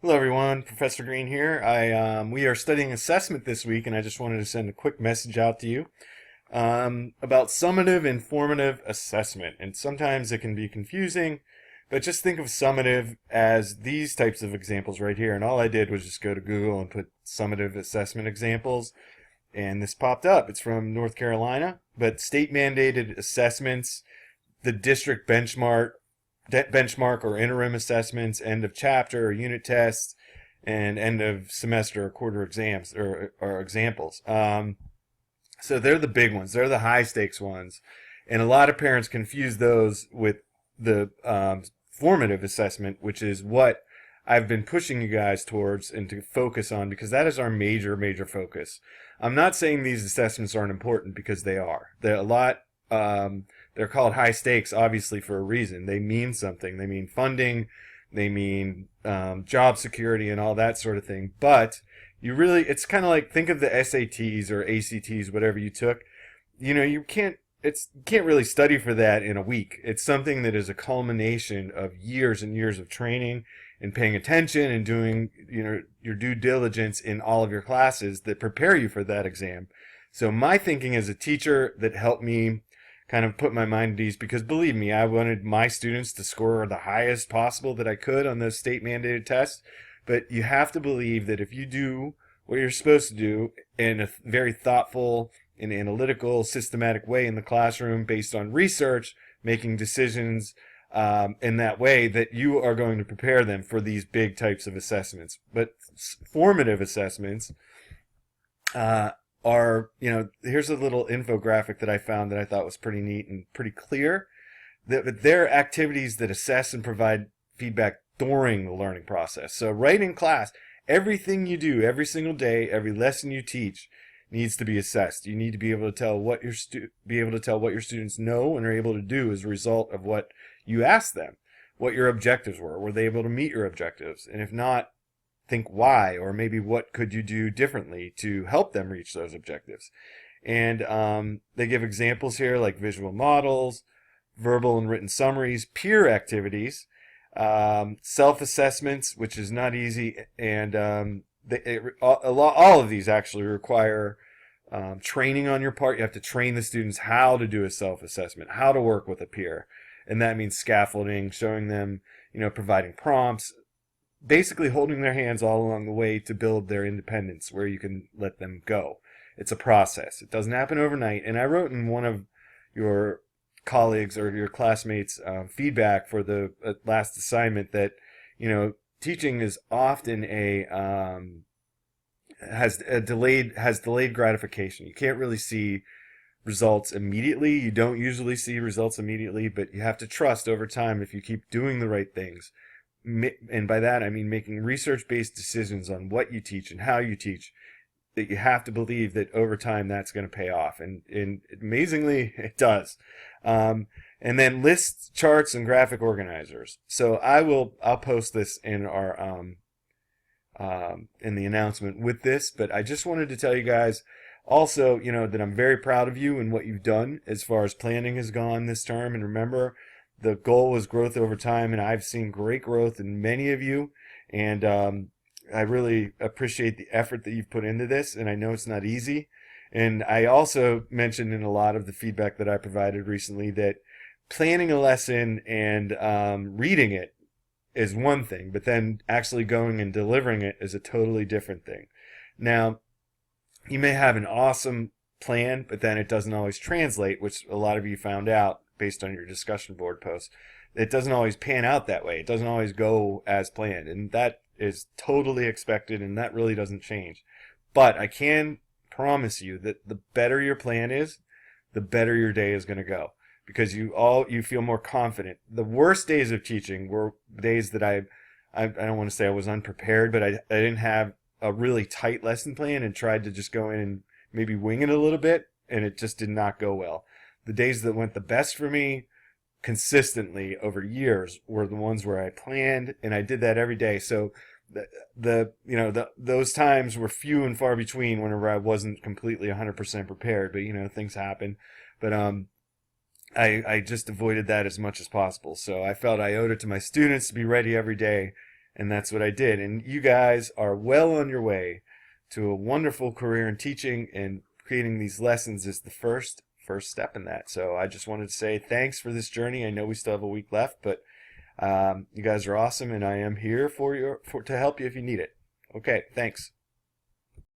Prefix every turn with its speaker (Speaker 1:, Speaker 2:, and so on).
Speaker 1: Hello everyone, Professor Green here. We are studying assessment this week, and I just wanted to send a quick message out to you about summative and formative assessment. And sometimes it can be confusing, but just think of summative as these types of examples right here. And all I did was just go to Google and put summative assessment examples, and this popped up. It's from North Carolina, but state mandated assessments, the district benchmark or interim assessments, end of chapter or unit tests, and end of semester or quarter exams or examples. So they're the big ones. They're the high stakes ones. And a lot of parents confuse those with the formative assessment, which is what I've been pushing you guys towards and to focus on, because that is our major focus. I'm not saying these assessments aren't important, because they are. They're a lot. They're called high stakes, obviously, for a reason. They mean something. They mean funding. They mean job security and all that sort of thing. But it's kind of like, think of the SATs or ACTs, whatever you took. You can't really study for that in a week. It's something that is a culmination of years and years of training and paying attention and doing, your due diligence in all of your classes that prepare you for that exam. So my thinking as a teacher that helped me kind of put my mind at ease, because believe me, I wanted my students to score the highest possible that I could on those state mandated tests. But you have to believe that if you do what you're supposed to do in a very thoughtful and analytical, systematic way in the classroom based on research, making decisions in that way, that you are going to prepare them for these big types of assessments. But formative assessments here's a little infographic that I found that I thought was pretty neat and pretty clear. That they're activities that assess and provide feedback during the learning process. So right in class, everything you do every single day, every lesson you teach needs to be assessed. You need to be able to tell what your students know and are able to do as a result of what you asked them, what your objectives were. Were they able to meet your objectives? And if not, think why, or maybe what could you do differently to help them reach those objectives. And they give examples here like visual models, verbal and written summaries, peer activities, self-assessments, which is not easy, and all of these actually require training on your part. You have to train the students how to do a self-assessment, how to work with a peer, and that means scaffolding, showing them, providing prompts, basically holding their hands all along the way to build their independence where you can let them go. It's a process. It doesn't happen overnight. And I wrote in one of your colleagues or your classmates' feedback for the last assignment that, teaching is often has delayed gratification. You can't really see results immediately. You don't usually see results immediately, but you have to trust over time, if you keep doing the right things. And by that I mean making research-based decisions on what you teach and how you teach, that you have to believe that over time that's going to pay off, and amazingly it does. And then lists, charts, and graphic organizers. So I'll post this in our in the announcement with this, but I just wanted to tell you guys also, that I'm very proud of you and what you've done as far as planning has gone this term. And remember, the goal was growth over time, and I've seen great growth in many of you, and I really appreciate the effort that you've put into this, and I know it's not easy. And I also mentioned in a lot of the feedback that I provided recently that planning a lesson and reading it is one thing, but then actually going and delivering it is a totally different thing. Now, you may have an awesome plan, but then it doesn't always translate, which a lot of you found out based on your discussion board posts. It doesn't always pan out that way. It doesn't always go as planned, and that is totally expected, and that really doesn't change. But I can promise you that the better your plan is, the better your day is going to go, because you feel more confident. The worst days of teaching were days that I don't want to say I was unprepared, but I didn't have a really tight lesson plan and tried to just go in and maybe wing it a little bit, and it just did not go well. The days that went the best for me consistently over years were the ones where I planned, and I did that every day. So those times were few and far between whenever I wasn't completely 100% prepared, but things happen. But I just avoided that as much as possible. So I felt I owed it to my students to be ready every day, And that's what I did. And you guys are well on your way to a wonderful career in teaching, and creating these lessons is the first step in that. So I just wanted to say thanks for this journey. I know we still have a week left, but you guys are awesome, and I am here to help you if you need it. Okay, thanks.